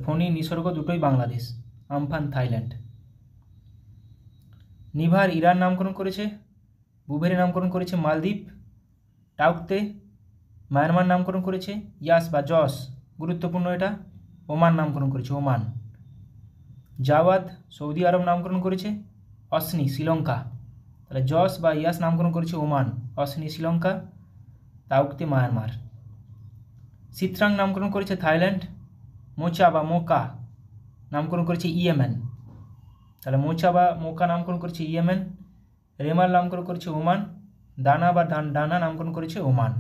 ফণি নিসর্গ দুটোই Bangladesh, Amphan Thailand. Never Iran নামকরণ করেছে। বুভেরি নামকরণ করেছে মালদ্বীপ। টাউকতে মায়ানমার নামকরণ করেছে। ইয়াস বা জস, গুরুত্বপূর্ণ এটা, ওমান নামকরণ করেছে ওমান। জাওয়াদ সৌদি আরব নামকরণ করেছে। অসনি শ্রীলঙ্কা। তাহলে জস বা ইয়াস নামকরণ করেছে ওমান, অসনি শ্রীলঙ্কা, তাউকতে মায়ানমার। সিত্রাং নামকরণ করেছে থাইল্যান্ড। মোচা বা মোকা নামকরণ করেছে ইয়েমেন। তাহলে মোচা বা মোকা নামকরণ করেছে ইয়েমেন। রেমাল নামকরণ করেছে ওমান। দানা বা ডানা নামকরণ করেছে ওমান।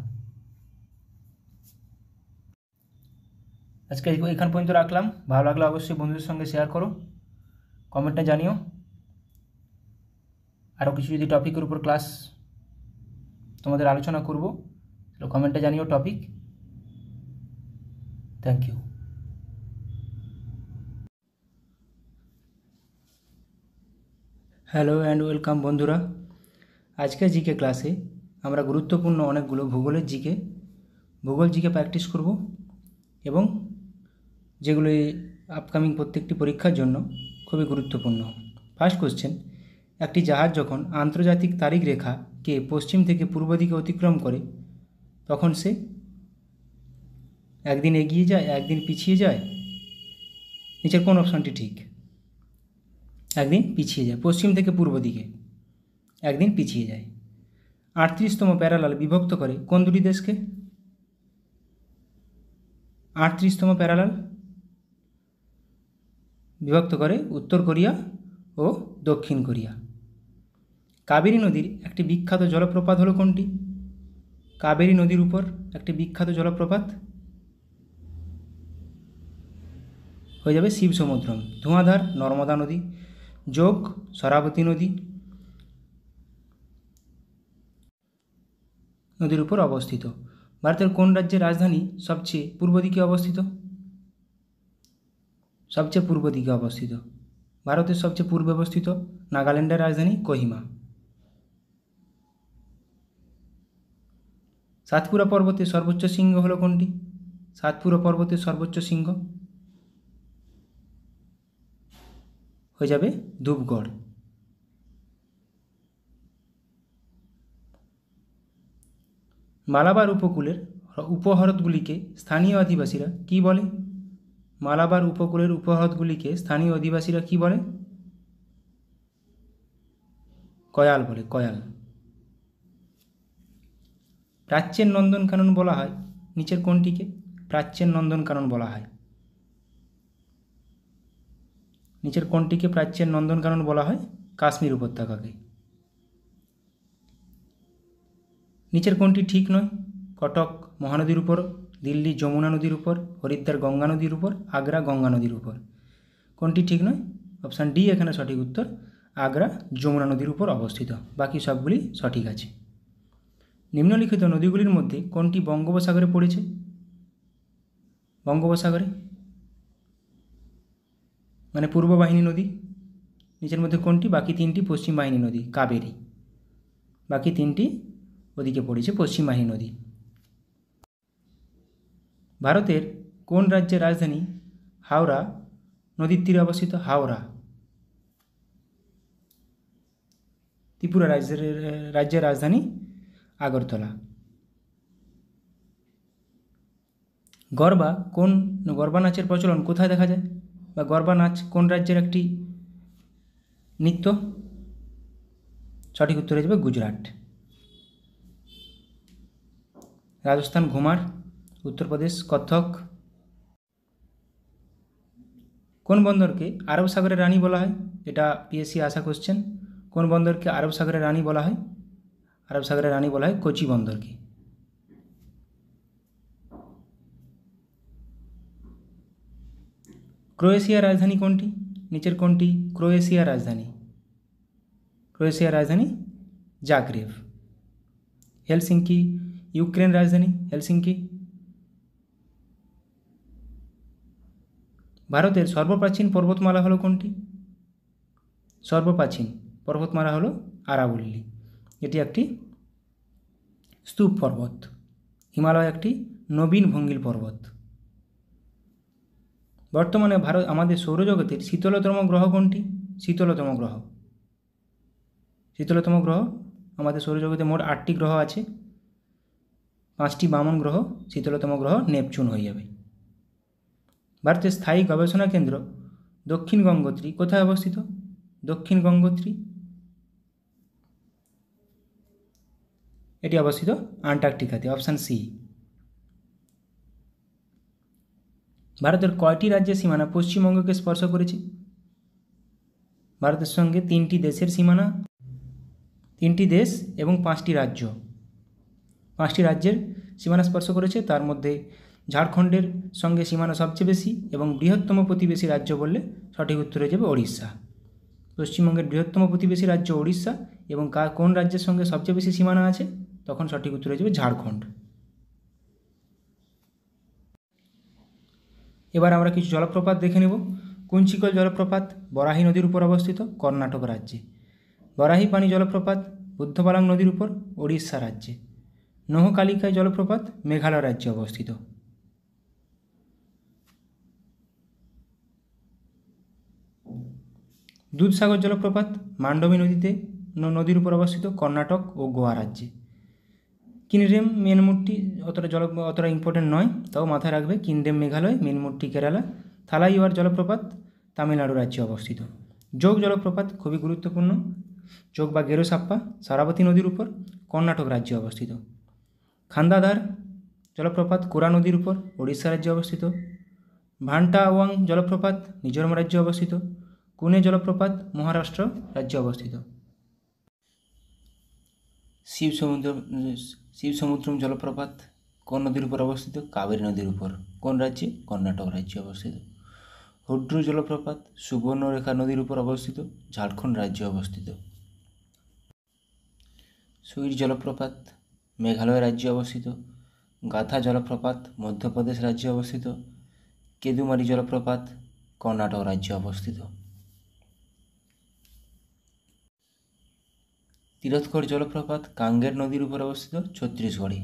আজকে এখান পর্যন্ত রাখলাম। ভালো লাগলে অবশ্যই বন্ধুদের সঙ্গে শেয়ার করো, কমেন্টে জানিও। আরও কিছু যদি টপিকের উপর ক্লাস তোমাদের আলোচনা করব, তাহলে কমেন্টে জানিও topic. Thank you. Hello and welcome বন্ধুরা। আজকের জিকে ক্লাসে আমরা গুরুত্বপূর্ণ অনেকগুলো ভূগোল জিকে প্র্যাকটিস করব এবং যেগুলো আপকামিং প্রত্যেকটি পরীক্ষার জন্য খুবই গুরুত্বপূর্ণ। ফার্স্ট কোশ্চেন, একটি জাহাজ যখন আন্তর্জাতিক তারিখ রেখাকে পশ্চিম থেকে পূর্ব দিকে অতিক্রম করে তখন সে একদিন এগিয়ে যায়, একদিন পিছিয়ে যায়। নিচের কোন অপশানটি ঠিক? একদিন পিছিয়ে যায়, পশ্চিম থেকে পূর্ব দিকে একদিন পিছিয়ে যায়। 38তম প্যারালাল বিভক্ত করে কোন দুটি দেশকে? 38তম প্যারালাল বিভক্ত করে উত্তর কোরিয়া ও দক্ষিণ কোরিয়া। কাবেরী নদীর একটি বিখ্যাত জলপ্রপাত হলো কোনটি? কাবেরী নদীর উপর একটি বিখ্যাত জলপ্রপাত হয়ে যাবে শিব সমুদ্রম। ধোঁয়াধার নর্মদা নদী, যোগ শরাবতী নদীর উপর অবস্থিত। ভারতের কোন রাজ্যের রাজধানী সবচেয়ে পূর্ব দিকে অবস্থিত? সবচেয়ে পূর্ব দিকে অবস্থিত, ভারতের সবচেয়ে পূর্বে অবস্থিত নাগাল্যান্ডের রাজধানী কোহিমা। সাতপুরা পর্বতের সর্বোচ্চ শৃঙ্গ হলো কোনটি? সাতপুরা পর্বতের সর্বোচ্চ শৃঙ্গ হয়ে যাবে ধূপগড়। মালাবার উপকূলের উপহ্রদগুলিকে স্থানীয় আদিবাসীরা কি বলে? মালাবার উপকূলের উপহ্রদগুলিকে স্থানীয় অধিবাসীরা কি বলে? কয়াল বলে, কয়াল। প্রাচ্যের নন্দনকানন বলা হয় নিচের কোনটিকে? প্রাচ্যের নন্দনকানন বলা হয় নিচের কোনটিকে প্রাচ্যের নন্দনকানন বলা হয়? কাশ্মীর উপত্যকাকে। নিচের কোনটি ঠিক নয়? কটক মহানদীর উপর, দিল্লি যমুনা নদীর উপর, হরিদ্বার গঙ্গা নদীর উপর, আগ্রা গঙ্গা নদীর উপর। কোনটি ঠিক নয়? অপশান ডি এখানে সঠিক উত্তর, আগ্রা যমুনা নদীর উপর অবস্থিত। বাকি সবগুলি সঠিক আছে। নিম্নলিখিত নদীগুলির মধ্যে কোনটি বঙ্গোপসাগরে পড়েছে? বঙ্গোপসাগরে মানে পূর্ব বাহিনী নদী। নিচের মধ্যে কোনটি? বাকি তিনটি পশ্চিম বাহিনী নদী, কাবেরী। বাকি তিনটি ওদিকে পড়েছে পশ্চিম বাহিনী নদী। ভারতের কোন রাজ্যের রাজধানী হাওড়া নদীর তীরে অবস্থিত? হাওড়া। ত্রিপুরা রাজ্যের রাজধানী আগরতলা। গরবা নাচের প্রচলন কোথায় দেখা যায়? বা গরবা নাচ কোন রাজ্যের একটি নৃত্য? সঠিক উত্তর হয়ে যাবে গুজরাট। রাজস্থান ঘুমার, উত্তরপ্রদেশ কত্থক। কোন বন্দরকে আরব সাগরের রানী বলা হয়? এটা পিএসসি আসা কোশ্চেন। কোন বন্দরকে আরব সাগরের রানী বলা হয়? আরব সাগরের রানী বলা হয় কোচি বন্দরকে। ক্রোয়েশিয়ার রাজধানী কোনটি? নিচের কোনটি ক্রোয়েশিয়ার রাজধানী? ক্রোয়েশিয়ার রাজধানী জাগ্রেব। হেলসিঙ্কি ইউক্রেন রাজধানী হেলসিঙ্কি। ভারতের সর্বপ্রাচীন পর্বতমালা হলো কোনটি? সর্বপ্রাচীন পর্বতমালা হলো আরাবল্লী। এটি একটি স্তূপ পর্বত। হিমালয় একটি নবীন ভঙ্গিল পর্বত। বর্তমানে আমাদের সৌরজগতের শীতলতম গ্রহ কোনটি? শীতলতম গ্রহ আমাদের সৌরজগতে মোট 8টি গ্রহ আছে। 5টি বামন গ্রহ, শীতলতম গ্রহ নেপচুন হয়ে যাবে। ভারতের স্থায়ী গবেষণা কেন্দ্র দক্ষিণ গঙ্গোত্রী কোথায় অবস্থিত? দক্ষিণ গঙ্গোত্রী এটি অবস্থিত আন্টার্কটিকাতে, অপশান সি। ভারতের কয়টি রাজ্যের সীমানা পশ্চিমবঙ্গকে স্পর্শ করেছে? ভারতের সঙ্গে 3টি দেশের সীমানা, 3টি দেশ এবং 5টি রাজ্য, 5টি রাজ্যের সীমানা স্পর্শ করেছে। তার মধ্যে ঝাড়খণ্ডের সঙ্গে সীমানা সবচেয়ে বেশি এবং বৃহত্তম প্রতিবেশী রাজ্য বললে সঠিক উত্তর হয়ে যাবে ওড়িশা। পশ্চিমবঙ্গের বৃহত্তম প্রতিবেশী রাজ্য ওড়িশা এবং কোন রাজ্যের সঙ্গে সবচেয়ে বেশি সীমানা আছে? তখন সঠিক উত্তর হয়ে যাবে ঝাড়খণ্ড। এবার আমরা কিছু জলপ্রপাত দেখে নেব। কুঞ্চিকল জলপ্রপাত বরাহী নদীর উপর অবস্থিত, কর্ণাটক রাজ্যে। বরাহীপানি জলপ্রপাত বুদ্ধবালাং নদীর উপর, ওড়িশা রাজ্যে। নহকালিকায় জলপ্রপাত মেঘালয় রাজ্যে অবস্থিত। দুধসাগর জলপ্রপাত মান্ডবী নদীর উপর অবস্থিত, কর্ণাটক ও গোয়া রাজ্যে। কিনরেম মেনমুট্টি অতটা ইম্পর্টেন্ট নয়, তাও মাথায় রাখবে। কিনরেম মেঘালয়, মেনমুট্টি কেরালা। থালাইওয়ার জলপ্রপাত তামিলনাড়ু রাজ্যে অবস্থিত। যোগ জলপ্রপাত খুবই গুরুত্বপূর্ণ, যোগ বা গেরোসাপ্পা সারাবতী নদীর উপর, কর্ণাটক রাজ্যে অবস্থিত। খান্দাধার জলপ্রপাত কোরা নদীর উপর, ওড়িশা রাজ্যে অবস্থিত। ভান্টাওয়াং জলপ্রপাত মিজোরাম রাজ্যে অবস্থিত। কুনে জলপ্রপাত মহারাষ্ট্র রাজ্যে অবস্থিত। শিবসমুদ্রম জলপ্রপাত কোন নদীর উপর অবস্থিত? কাবেরী নদীর উপর। কোন রাজ্যে? কর্ণাটক রাজ্যে অবস্থিত। হুড্রু জলপ্রপাত সুবর্ণরেখা নদীর উপর অবস্থিত, ঝাড়খণ্ড রাজ্যে অবস্থিত। সুইর জলপ্রপাত মেঘালয় রাজ্যে অবস্থিত। গাথা জলপ্রপাত মধ্যপ্রদেশ রাজ্যে অবস্থিত। কেদুমারি জলপ্রপাত কর্ণাটক রাজ্যে অবস্থিত। তিরথগড় জলপ্রপাত কাঙ্গের নদীর উপর অবস্থিত, ছত্তিশগড়ে।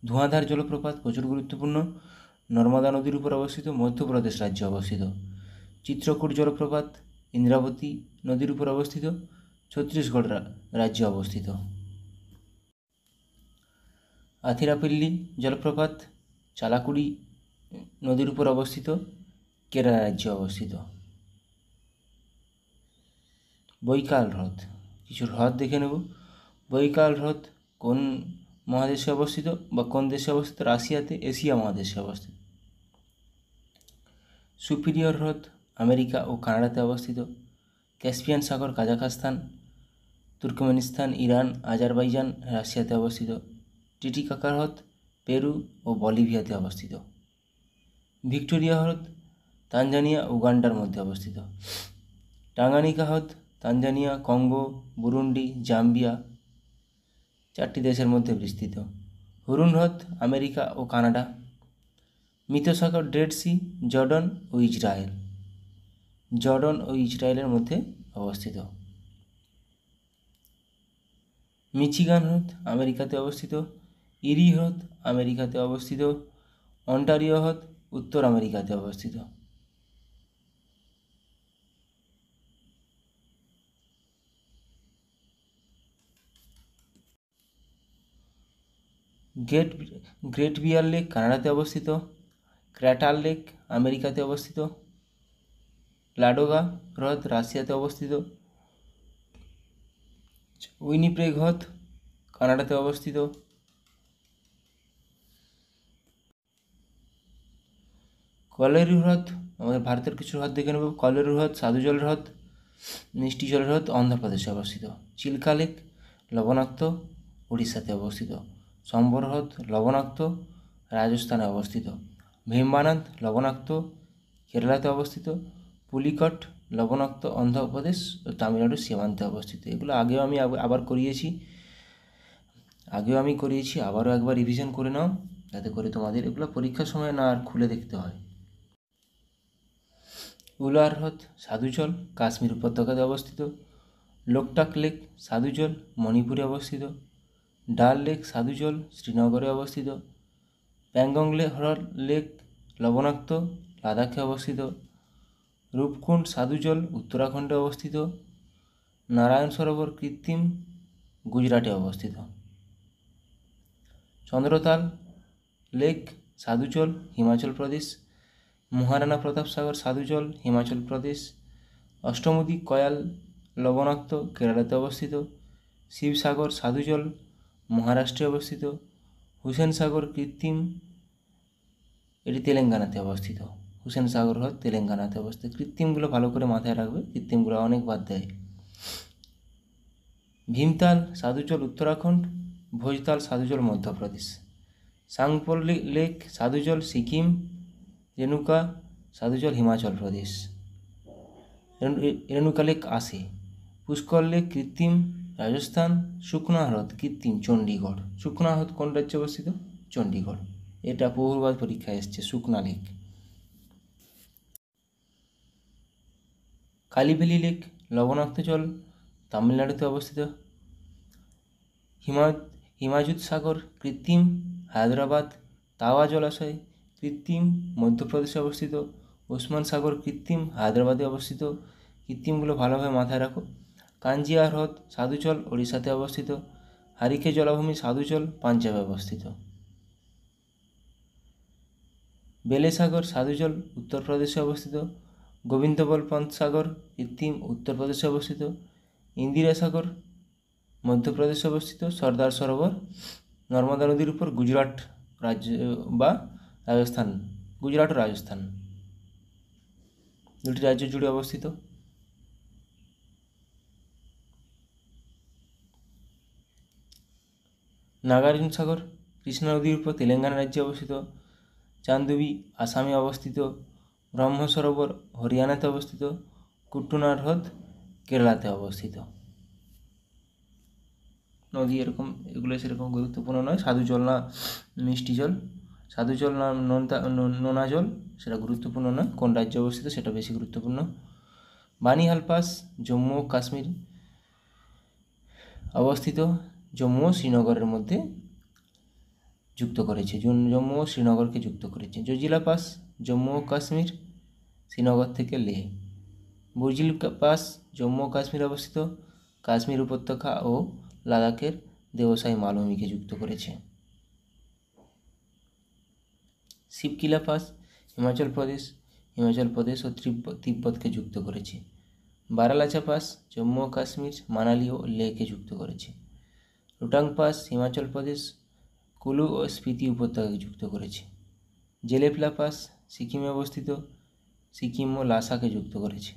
ধোঁয়াধার জলপ্রপাত প্রচুর গুরুত্বপূর্ণ, নর্মদা নদীর উপর অবস্থিত, মধ্যপ্রদেশ রাজ্যে অবস্থিত। চিত্রকূট জলপ্রপাত ইন্দ্রাবতী নদীর উপর অবস্থিত, ছত্তিশগড় রাজ্যে অবস্থিত। আথিরাপল্লী জলপ্রপাত চালাকুড়ি নদীর উপর অবস্থিত, কেরালা রাজ্যে অবস্থিত। বৈকাল হ্রদ, কিছু হ্রদ দেখে নেব। বৈকাল হ্রদ কোন মহাদেশে অবস্থিত বা কোন দেশে অবস্থিত? রাশিয়াতে, এশিয়া মহাদেশে অবস্থিত। সুপিরিয়র হ্রদ আমেরিকা ও কানাডাতে অবস্থিত। ক্যাসপিয়ান সাগর কাজাখস্তান, তুর্কমেনিস্তান, ইরান, আজারবাইজান, রাশিয়াতে অবস্থিত। টিটিকাকা হ্রদ পেরু ও বলিভিয়াতে অবস্থিত। ভিক্টোরিয়া হ্রদ তানজানিয়া, উগান্ডার মধ্যে অবস্থিত। টাঙ্গানিকা হ্রদ তানজানিয়া, কঙ্গো, বুরুন্ডি, জাম্বিয়া 4টি দেশের মধ্যে বিস্তৃত। হুরুন হ্রদ আমেরিকা ও কানাডা। মৃতসাগর ডেড সি জর্ডন ও ইসরায়েল, জর্ডন ও ইসরায়েলের মধ্যে অবস্থিত। মিচিগান হ্রদ আমেরিকাতে অবস্থিত। ইরি হ্রদ আমেরিকাতে অবস্থিত। অন্টারিও হ্রদ উত্তর আমেরিকাতে অবস্থিত। গ্রেট বিয়ার লেক কানাডাতে অবস্থিত। ক্র্যাটার লেক আমেরিকাতে অবস্থিত। লাডোগা হ্রদ রাশিয়াতে অবস্থিত। উইনিপেগ হ্রদ কানাডাতে অবস্থিত। কলেরু হ্রদ, আমাদের ভারতের কিছু হ্রদ দেখে নেব। কলেরু হ্রদ সাধুজল হ্রদ, মিষ্টি জলের হ্রদ অন্ধ্রপ্রদেশে অবস্থিত। চিল্কা লেক লবণাক্ত, উড়িষ্যাতে অবস্থিত। সম্বর হ্রদ লবণাক্ত, রাজস্থানে অবস্থিত। ভীমবানাথ লবণাক্ত, কেরালাতে অবস্থিত। পুলিকট লবণাক্ত, অন্ধ্রপ্রদেশ ও তামিলনাড়ুর সীমান্তে অবস্থিত। এগুলো আগেও আমি করিয়েছি, আবারও একবার রিভিশন করে নাও, যাতে করে তোমাদের এগুলো পরীক্ষার সময় না আর খুলে দেখতে হয়। উলার হ্রদ সাধুজল কাশ্মীর উপত্যকাতে অবস্থিত। লোকটাক লেক সাধুজল মণিপুরে অবস্থিত। ডাল লেক সাধুজল শ্রীনগরে অবস্থিত। প্যাংগং লেক লবণাক্ত, লাদাখে অবস্থিত। রূপকুণ্ড সাধুজল উত্তরাখণ্ডে অবস্থিত। নারায়ণ সরোবর কৃত্রিম গুজরাটে অবস্থিত। চন্দ্রতাল লেক সাধুজল হিমাচল প্রদেশ। মহারানা প্রতাপ সাগর সাধুজল হিমাচল প্রদেশ। অষ্টমুদি কয়াল লবণাক্ত, কেরালাতে অবস্থিত। শিবসাগর সাধুজল মহারাষ্ট্রে অবস্থিত। হুসেন সাগর কৃত্রিম, এটি তেলেঙ্গানাতে অবস্থিত। হুসেন সাগর হ্রদ তেলেঙ্গানাতে অবস্থিত। কৃত্রিমগুলো ভালো করে মাথায় রাখবে, কৃত্রিমগুলো অনেক বাদ দেয়। ভীমতাল সাধুজল উত্তরাখণ্ড। ভোজতাল সাধুজল মধ্যপ্রদেশ। সাংপোল লেক সাধুজল সিকিম। রেণুকা সাধুজল হিমাচল প্রদেশ। রেণুকা লেক আসে। পুষ্কর লেক কৃত্রিম রাজস্থান। সুখনা হ্রদ কৃত্রিম চণ্ডীগড়। সুখনা হ্রদ কোন রাজ্যে অবস্থিত? চণ্ডীগড়। এটা বহুবার পরীক্ষায় এসছে, সুখনা লেক। কালীভেলি লেক লবণাক্ত জল তামিলনাড়ুতে অবস্থিত। হিমায়ুত সাগর কৃত্রিম, হায়দ্রাবাদ। তাওয়া জলাশয় কৃত্রিম, মধ্যপ্রদেশে অবস্থিত। ওসমান সাগর কৃত্রিম, হায়দ্রাবাদে অবস্থিত। কৃত্রিমগুলো ভালোভাবে মাথায় রাখো। কাঞ্জিয়া হ্রদ সাধুচল ওড়িশাতে অবস্থিত। হারিকে জলাভূমি সাধুচল পাঞ্জাবে অবস্থিত। বেলে সাগর সাধুচল উত্তরপ্রদেশে অবস্থিত। গোবিন্দবল পন্ত সাগর কৃত্রিম, উত্তরপ্রদেশে অবস্থিত। ইন্দিরা সাগর মধ্যপ্রদেশে অবস্থিত। সর্দার সরোবর নর্মদা নদীর উপর গুজরাট রাজ্য বা রাজস্থান, গুজরাট ও রাজস্থান দুটি রাজ্য জুড়ে অবস্থিত। নাগার্জুন সাগর কৃষ্ণা নদীর উপর তেলেঙ্গানা রাজ্যে অবস্থিত। চান্দুবি আসামে অবস্থিত। ব্রহ্ম সরোবর হরিয়ানাতে অবস্থিত। কুট্টুনার হ্রদ কেরালাতে অবস্থিত। নদী এরকম, এগুলো সেরকম গুরুত্বপূর্ণ নয়। সাধু জল না মিষ্টি জল, সাধু জল না নোনা জল সেটা গুরুত্বপূর্ণ নয়। কোন রাজ্যে অবস্থিত সেটা বেশি গুরুত্বপূর্ণ। বানিহাল পাস জম্মু ও কাশ্মীর অবস্থিত। জম্মু ও শ্রীনগরের মধ্যে যুক্ত করেছে, জম্মু ও শ্রীনগরকে যুক্ত করেছে। জজিলা পাস জম্মু ও কাশ্মীর, শ্রীনগর থেকে লেহ। বুর্জিল পাস জম্মু ও কাশ্মীর অবস্থিত। কাশ্মীর উপত্যকা ও লাদাখের দেওসাই মালভূমিকে যুক্ত করেছে। শিবকিলা পাস হিমাচল প্রদেশ ও তিব্বতকে যুক্ত করেছে। বারালাচা পাস জম্মু ও কাশ্মীর, মানালি ও লেহকে যুক্ত করেছে। রোটাং পাস হিমাচল প্রদেশ, কুলু ও স্পিতি উপত্যকাকে যুক্ত করেছে। জেলেপলা পাস সিকিমে অবস্থিত, সিকিম ও লাসাকে যুক্ত করেছে।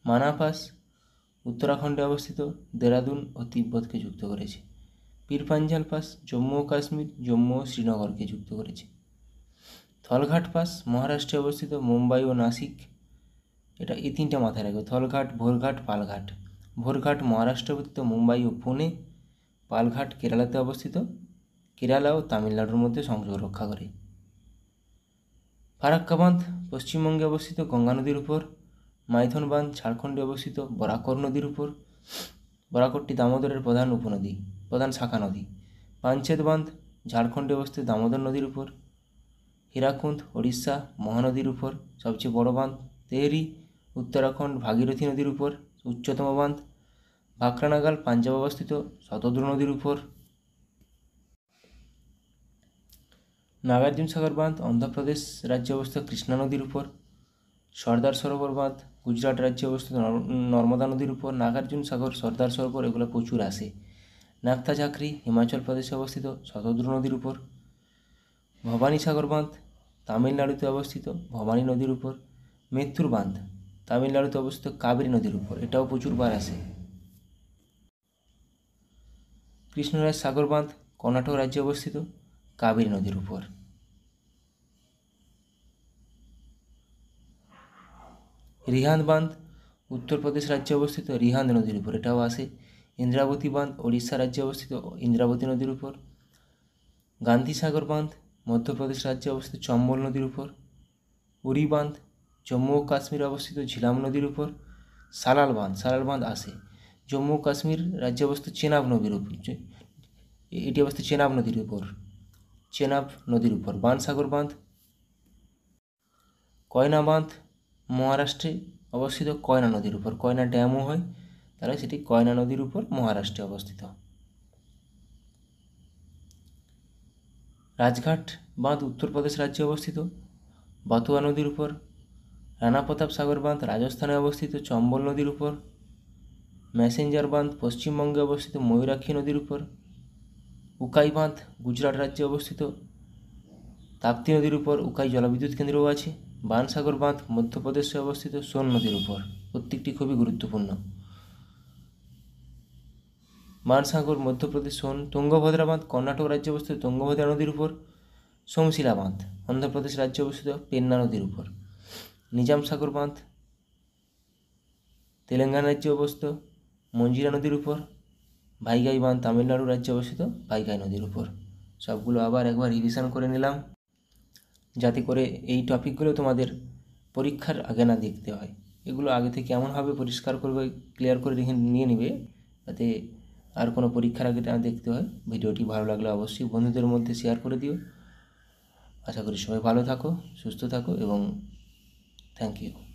মানা পাস উত্তরাখণ্ডে অবস্থিত, দেরাদুন ও তিব্বতকে যুক্ত করেছে। পীরপাঞ্জাল পাস জম্মু ও কাশ্মীর, জম্মু ও শ্রীনগরকে যুক্ত করেছে। থলঘাট পাস মহারাষ্ট্রে অবস্থিত, মুম্বাই ও নাসিক। এটা এই তিনটা মাথায় রাখবে, থলঘাট, ভোরঘাট, পালঘাট। ভোরঘাট মহারাষ্ট্রে অবস্থিত, মুম্বাই ও পুনে। পালঘাট কেরালাতে অবস্থিত, কেরালা ও তামিলনাড়ুর মধ্যে সংযোগ রক্ষা করে। ফারাক্কা বাঁধ পশ্চিমবঙ্গে অবস্থিত, গঙ্গা নদীর উপর। মাইথন বাঁধ ঝাড়খণ্ডে অবস্থিত, বরাকর নদীর উপর। বরাকরটি দামোদরের প্রধান শাখা নদী। পাঞ্চেত বাঁধ ঝাড়খণ্ডে অবস্থিত, দামোদর নদীর উপর। হীরাকুন্দ ওড়িশা, মহানদীর উপর সবচেয়ে বড় বাঁধ। তেহরি উত্তরাখণ্ড, ভাগীরথী নদীর উপর উচ্চতম বাঁধ। ভাকরানাগাল পাঞ্জাব অবস্থিত, শতদ্রু নদীর উপর। নাগার্জুন সাগর বাঁধ অন্ধ্রপ্রদেশ রাজ্যে অবস্থিত, কৃষ্ণা নদীর উপর। সর্দার সরোবর বাঁধ গুজরাট রাজ্যে অবস্থিত, নর্মদা নদীর উপর। নাগার্জুন সাগর, সর্দার সরোবর এগুলো প্রচুর আসে। নাগতা ঝাকরি হিমাচল প্রদেশে অবস্থিত, শতদ্রু নদীর উপর। ভবানী সাগর বাঁধ তামিলনাড়ুতে অবস্থিত, ভবানী নদীর উপর। মেত্তুর বাঁধ তামিলনাড়ুতে অবস্থিত, কাবেরী নদীর উপর, এটাও প্রচুরবার আসে। কৃষ্ণরাজ সাগর বাঁধ কর্ণাটক রাজ্যে অবস্থিত, কাবেরী নদীর উপর। রিহান্দ বাঁধ উত্তরপ্রদেশ রাজ্যে অবস্থিত, রিহান্দ নদীর উপর, এটাও আসে। ইন্দ্রাবতী বাঁধ ওড়িশা রাজ্যে অবস্থিত, ইন্দ্রাবতী নদীর উপর। গান্ধী সাগর বাঁধ মধ্যপ্রদেশ রাজ্যে অবস্থিত, চম্বল নদীর উপর। উরি বাঁধ জম্মু ও কাশ্মীরে অবস্থিত, ঝিলাম নদীর উপর। সালাল বাঁধ আসে জম্মু ও কাশ্মীর রাজ্যে অবস্থিত, চেনাব নদীর উপর। এটি অবস্থিত চেনাব নদীর উপর। বাণসাগর বাঁধ কয়না বাঁধ মহারাষ্ট্রে অবস্থিত, কয়না নদীর উপর। কয়না ড্যামও হয়, তাহলে সেটি কয়না নদীর উপর মহারাষ্ট্রে অবস্থিত। রাজঘাট বাঁধ উত্তরপ্রদেশ রাজ্যে অবস্থিত, বাতুয়া নদীর উপর। রানা প্রতাপ সাগর বাঁধ রাজস্থানে অবস্থিত, চম্বল নদীর উপর। ম্যাসেঞ্জার বাঁধ পশ্চিমবঙ্গে অবস্থিত, ময়ূরাক্ষী নদীর উপর। উকাই বাঁধ গুজরাট রাজ্যে অবস্থিত, তাপ্তি নদীর উপর। উকাই জলবিদ্যুৎ কেন্দ্রও আছে। বাণসাগর বাঁধ মধ্যপ্রদেশে অবস্থিত, সোন নদীর উপর। প্রত্যেকটি খুবই গুরুত্বপূর্ণ। বাণসাগর মধ্যপ্রদেশ, সোন। তুঙ্গভদ্রা বাঁধ কর্ণাটক রাজ্যে অবস্থিত, তুঙ্গভদ্রা নদীর উপর। সোমশিলা বাঁধ অন্ধ্রপ্রদেশ রাজ্যে অবস্থিত, পেন্না নদীর উপর। নিজাম সাগর বাঁধ তেলেঙ্গানা রাজ্যে অবস্থিত, মঞ্জিরা নদীর উপর। ভাইগাই বাঁধ তামিলনাড়ু রাজ্যে অবস্থিত, ভাইগাই নদীর উপর। সবগুলো আবার একবার রিভিশন করে নিলাম, যাতে করে এই টপিকগুলো তোমাদের পরীক্ষার আগে না দেখতে হয়। এগুলো আগে থেকে এমনভাবে পরিষ্কার করবে, ক্লিয়ার করে রেখে নিয়ে নেবে, যাতে আর কোনো পরীক্ষার আগে না দেখতে হয়। ভিডিওটি ভালো লাগলে অবশ্যই বন্ধুদের মধ্যে শেয়ার করে দিও। আশা করি সবাই ভালো থাকো, সুস্থ থাকো এবং থ্যাংক ইউ।